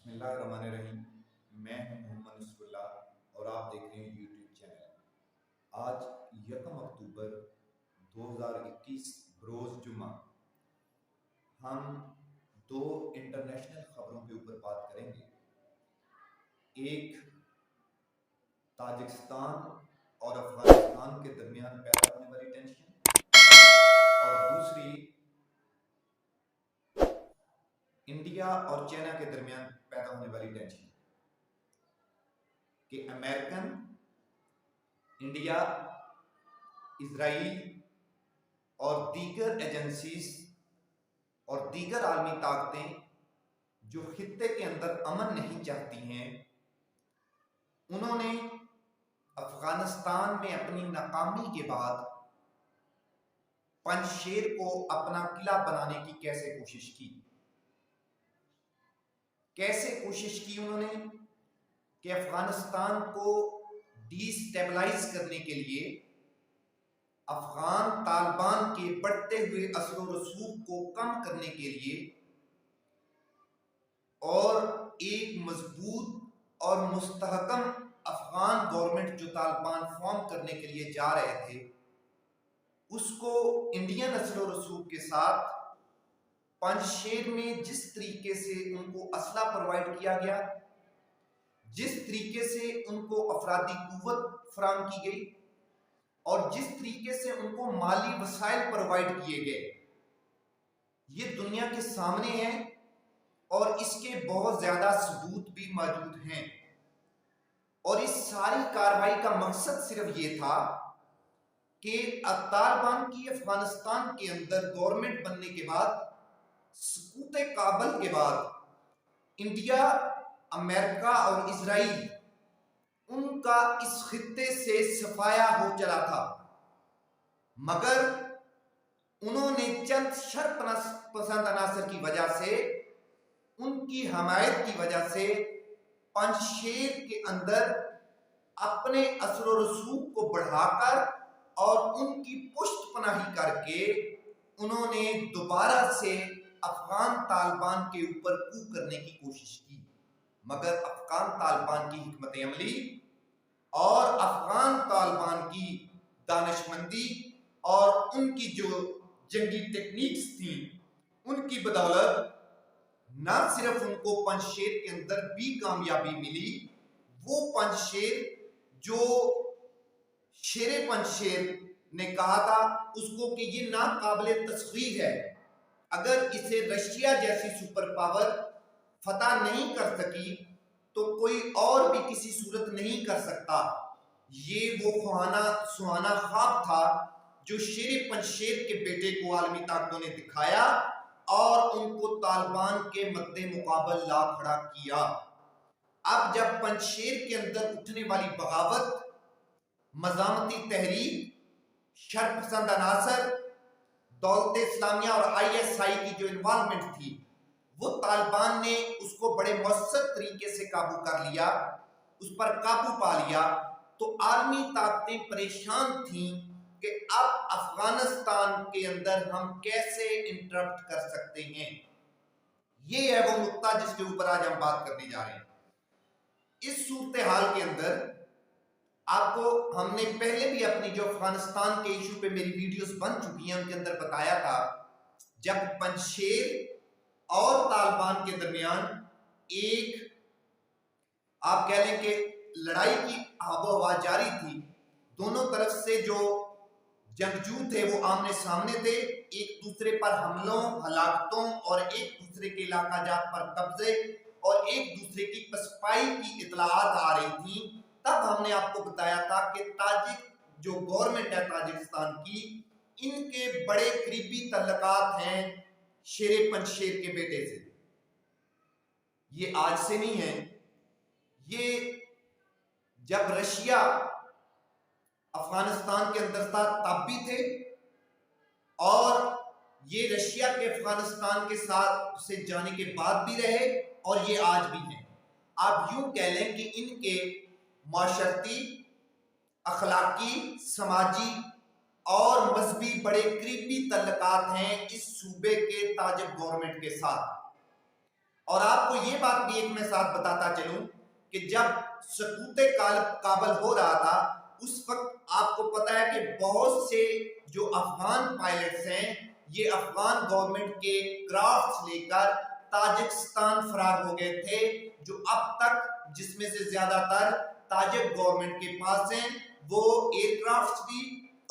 बिस्मिल्लाहिर्रहमानिर्रहीम। मैं हूं मोहम्मद नसरुल्लाह और आप देख रहे हैं यूट्यूब चैनल। आज 1 अक्टूबर 2021 बरोज़ जुम्मा हम दो इंटरनेशनल खबरों के ऊपर बात करेंगे। एक ताजिकिस्तान और अफगानिस्तान के दरमियान पैदा होने वाली टेंशन और दूसरी इंडिया और चाइना के दरमियान पैदा होने वाली टेंशन कि अमेरिकन, इंडिया, इजराइल और दीगर एजेंसीज और दीगर आलमी ताकतें जो खित्ते के अंदर अमन नहीं चाहती हैं, उन्होंने अफगानिस्तान में अपनी नाकामी के बाद पंजशेर को अपना किला बनाने की कैसे कोशिश की उन्होंने कि अफगानिस्तान को डिस्टेबलाइज करने के लिए, अफगान तालिबान के बढ़ते हुए असर व रसूख को कम करने के लिए और एक मजबूत और मुस्तहकम अफगान गवर्नमेंट जो तालिबान फॉर्म करने के लिए जा रहे थे, उसको इंडियन असर व रसूख के साथ पंजशेर में जिस तरीके से उनको असला प्रोवाइड किया गया, जिस तरीके से उनको अफरादी कुव्वत फराहम की गई और जिस तरीके से उनको माली वसाइल प्रोवाइड किए गए, ये दुनिया के सामने है और इसके बहुत ज्यादा सबूत भी मौजूद हैं। और इस सारी कार्रवाई का मकसद सिर्फ ये था कि तालिबान की अफगानिस्तान के अंदर गवर्नमेंट बनने के बाद, सुकूत काबल के बाद, इंडिया, अमेरिका और इजराइल उनका इस खित्ते से सफाया हो चला था, मगर उन्होंने चंद शर्त-पसंद अनासर की वजह से, उनकी हमायत की वजह से पंजशेर के अंदर अपने असर व रसूख को बढ़ाकर और उनकी पुष्टपनाही करके उन्होंने दोबारा से अफगान तालिबान के ऊपर कू करने की कोशिश की। मगर अफगान तालिबान की हिकमत अमली और अफगान तालिबान की दानिशमंदी और उनकी जो जंगी टेक्निक्स थी, उनकी बदौलत न सिर्फ उनको पंजशेर के अंदर भी कामयाबी मिली, वो पंजशेर जो शेरे पंजशेर ने कहा था उसको कि ये नाकाबिले तस्खीर है, अगर इसे रशिया जैसी सुपर पावर फतह नहीं कर सकी तो कोई और भी किसी सूरत नहीं कर सकता। ये वो सुहाना ख्वाब था जो शेरे पंजशेर के बेटे को आलमी ताकतों ने दिखाया और उनको तालिबान के मद्दे मुकाबल ला खड़ा किया। अब जब पंजशेर के अंदर उठने वाली बगावत, मज़ामती तहरीक, शरपसंद अनासर, दौलत इस्लामिया और ISI की जो इन्वॉल्वमेंट थी, वो तालिबान ने उसको बड़े मौसर तरीके से काबू कर लिया, उस पर काबू पा लिया, तो आर्मी ताकतें परेशान थीं कि अब अफगानिस्तान के अंदर हम कैसे इंटरप्ट कर सकते हैं। ये है वो नुक्ता जिसके ऊपर आज हम बात करने जा रहे हैं। इस सूरत हाल के अंदर आपको हमने पहले भी अपनी जो अफगानिस्तान के इशू पे मेरी वीडियोस बन चुकी हैं उनके अंदर बताया था, जब पंजशेर और तालिबान के दरमियान एक, आप कह लें कि लड़ाई की आबो हवा जारी थी, दोनों तरफ से जो जंगजू थे वो आमने सामने थे, एक दूसरे पर हमलों, हलाकतों और एक दूसरे के इलाका जात पर कब्जे और एक दूसरे की पसपाई की इतलात आ रही थी, तब हमने आपको बताया था कि ताजिक जो गवर्नमेंट है ताजिकिस्तान की, इनके बड़े करीबी तल्लकात हैं शेरे पंजशेर के बेटे से। ये आज से नहीं है, ये जब रशिया अफगानिस्तान के अंदर था तब भी थे और ये रशिया के अफगानिस्तान के साथ से जाने के बाद भी रहे और ये आज भी हैं। आप यूं कह लें कि इनके माशरती, अखलाकी, समाजी और मजहबी बड़े करीबी तल्लकात हैं इस सूबे के ताजिक गवर्नमेंट के साथ। और आपको ये बात भी एक मैं साथ बताता चलूं कि जब सकूते काबल हो रहा था उस वक्त आपको पता है कि बहुत से जो अफगान पायलट्स हैं ये अफगान गवर्नमेंट के क्राफ्ट्स लेकर ताजिकिस्तान फरार हो गए थे, जो अब तक जिसमें से ज्यादातर ताजिक गवर्नमेंट के पास हैं, वो एयरक्राफ्ट्स भी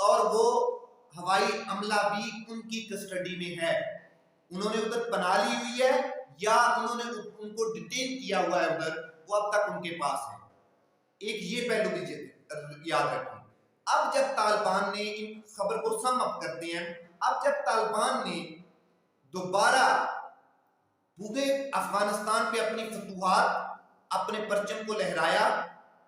और वो हवाई अमला भी उनकी कस्टडी में है। उन्होंने उधर पनाह ली हुई है या उन्होंने उनको डिटेन किया हुआ है उधर, वो अब तक उनके पास है। एक ये पहलू भी याद रखें। अब जब तालिबान ने इन खबर को सम अप करते हैं, अब जब तालिबान ने दोबारा पूरे अफगानिस्तान पे अपनी फतूहात, अपने परचम को लहराया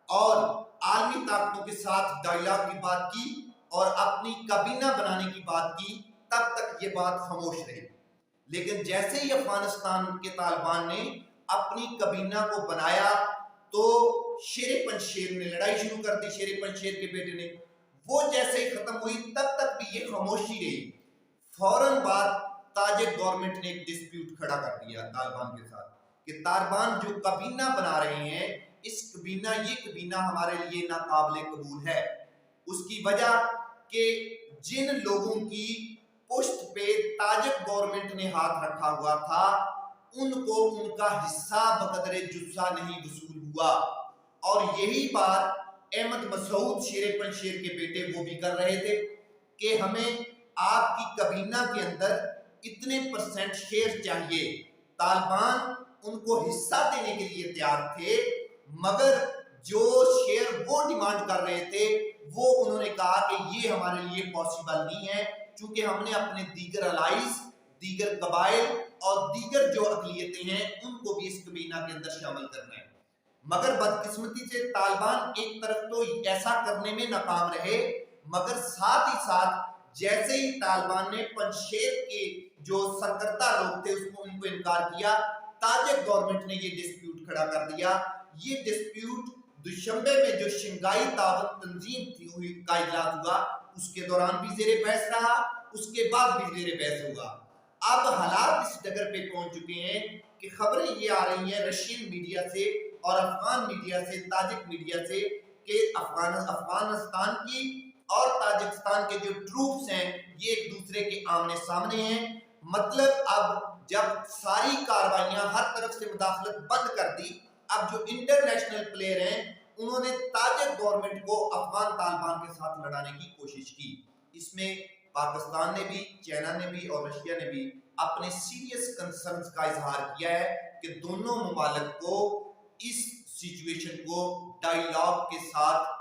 और आलमी ताकतों के साथ डायलॉग की बात की और अपनी काबीना बनाने की बात की, तब तक ये बात खामोश रही। लेकिन जैसे ही अफगानिस्तान के तालिबान ने अपनी काबीना को बनाया तो शेर पंजशेर ने लड़ाई शुरू कर दी। शेर पंजशेर के बेटे ने, वो जैसे ही खत्म हुई तब तक भी ये खामोशी रही। फौरन बाद ताजिक गवर्नमेंट ने एक डिस्प्यूट खड़ा कर दिया तालिबान के साथ कि तालिबान जो काबीना बना रहे हैं, ये काबीना हमारे लिए नाकाबिले कबूल है। उसकी वजह कि जिन लोगों की पोस्ट पे ताजिक गवर्नमेंट ने हाथ रखा हुआ था उनको उनका हिस्सा बकदरे जुस्सा नहीं वसूल हुआ। और यही बात अहमद मसूद शेर पंजशेर के बेटे वो भी कर रहे थे कि हमें आपकी काबीना के अंदर इतने % शेयर चाहिए। तालिबान उनको हिस्सा देने के लिए तैयार थे, मगर जो शेयर वो डिमांड कर रहे थे वो उन्होंने कहा कि ये हमारे लिए पॉसिबल नहीं है, क्योंकि हमने अपने दीगर अलाइज, दीगर कबाइल और दीगर जो अकलियतें हैं उनको भी इस काबीना के अंदर शामिल करना है। मगर बदकिस्मती से तालिबान एक तरफ तो ऐसा करने में नाकाम रहे, मगर साथ ही साथ जैसे ही तालिबान ने पंजशेर के जो सरकर्ता लोग थे उसको उनको इनकार किया, ताजिक गवर्नमेंट ने ये डिस्प्यूट खड़ा कर दिया। ये डिस्प्यूट दुशंबे में जो शंघाई ताउन तंजीम थी हुई का इजलास हुआ उसके दौरान भी जेरे बहस रहा, उसके बाद भी जेरे बहस हुआ। अब हालात इस जगह पे पहुंच चुके हैं कि खबरें ये आ रही हैं रशियन मीडिया से और अफगान मीडिया से, ताजिक मीडिया से, कि अफगानिस्तान की और ताजिकिस्तान के जो ट्रूप्स हैं ये एक दूसरे के आमने सामने हैं। मतलब अब जब सारी कार्रवाइयां हर तरफ से मुदाखलत बंद कर दी, अब जो इंटरनेशनल प्लेयर हैं उन्होंने ताजिक गवर्नमेंट को अफगान तालिबान के साथ लड़ाने की कोशिश की। इसमें पाकिस्तान ने भी, चाइना ने भी और रशिया ने भी अपने सीरियस कंसर्न्स का इजहार किया है कि दोनों ममालिक को इस सिचुएशन को डायलॉग के साथ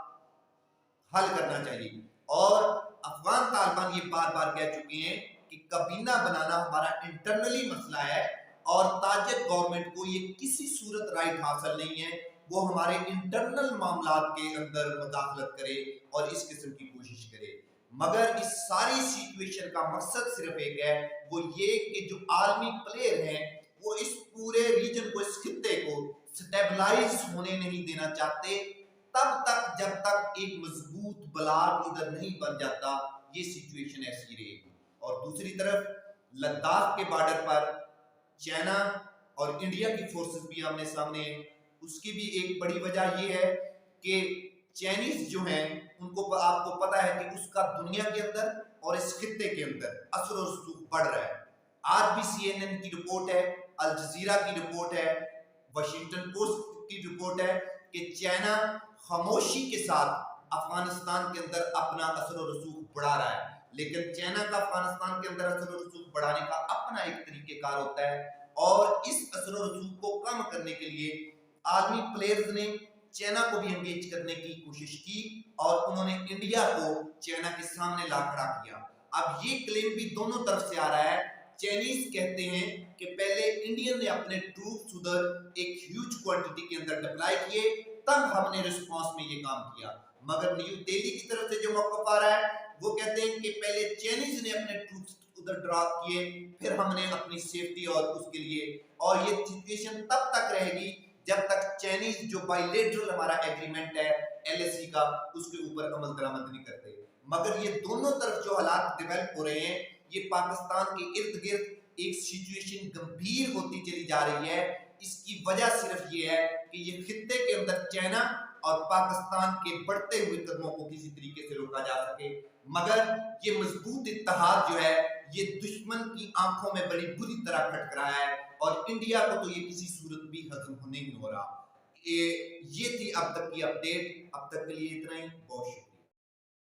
हल करना चाहिए। और अफगान तालिबान ये बार बार कह चुके हैं कि काबीना बनाना हमारा इंटरनली मसला है और ताजिक गवर्नमेंट को ये किसी सूरत राइट हासिल नहीं है वो हमारे इंटरनल मामलात के अंदर मुदाखलत करे और इस किस्म की कोशिश करे। मगर इस सारी सिचुएशन का मकसद सिर्फ एक है, वो ये कि जो आर्मी प्लेयर हैं वो इस पूरे रीजन को, इस खित्ते को स्टेबलाइज होने नहीं देना चाहते तब तक जब तक एक मजबूत ब्लॉक इधर नहीं बन जाता ये सिचुएशन ऐसी रहेगी। और दूसरी तरफ लद्दाख के बॉर्डर पर चाइना और इंडिया की फोर्सेस भी आमने सामने हैं। उसकी भी एक बड़ी वजह ये है कि चाइनीज जो हैं उनको आपको पता है कि उसका दुनिया के अंदर और इस खित्ते के अंदर असर और रसूख बढ़ रहा है। आज भी CNN की रिपोर्ट है, अल जजीरा की रिपोर्ट है, वाशिंगटन पोस्ट की रिपोर्ट है कि चाइना खामोशी के साथ अफगानिस्तान के अंदर अपना असर और रसूख बढ़ा रहा है। लेकिन चाइना का अफगानिस्तान के अंदर असर और रसूख बढ़ाने का अपना एक तरीकेकार होता है और इस असर और रसूख को कम करने के लिए आर्मी प्लेयर्स ने चाइना को भी एंगेज करने की कोशिश की और उन्होंने इंडिया को चाइना के सामने ला खड़ा किया। अब ये क्लेम भी दोनों तरफ से आ रहा है। चाइनीज कहते हैं कि पहले इंडियन ने अपने ट्रूप्स उधर एक ह्यूज क्वांटिटी के अंदर डिप्लॉय किए, तब हमने रिस्पांस में ये काम किया। मगर न्यू दिल्ली की तरफ से जो मौक़िफ़ आ रहा है वो कहते हैं कि पहले चाइनीज ने अपने ट्रूप्स उधर ड्रॉप किए, फिर हमने अपनी सेफ्टी और उसके लिए, और ये सिचुएशन तब तक रहेगी जब तक चाइनीज जो बायलैटरल हमारा एग्रीमेंट है LAC का उसके ऊपर अमल दरामद नहीं करते। मगर ये दोनों तरफ जो हालात डेवलप हो रहे हैं ये पाकिस्तान के इर्द गिर्द एक सिचुएशन गंभीर होती चली जा रही है। इसकी वजह सिर्फ ये है कि ये खित्ते के अंदर चाइना और पाकिस्तान के बढ़ते हुए कदमों को किसी तरीके से रोका जा सके। मगर ये मजबूत इत्तेहाद जो है ये दुश्मन की आंखों में बड़ी बुरी तरह खटक रहा है और इंडिया को तो ये किसी सूरत भी हजम होने नहीं हो रहा। ये थी अब तक की अपडेट। अब तक के लिए इतना ही। बहुत शुक्रिया।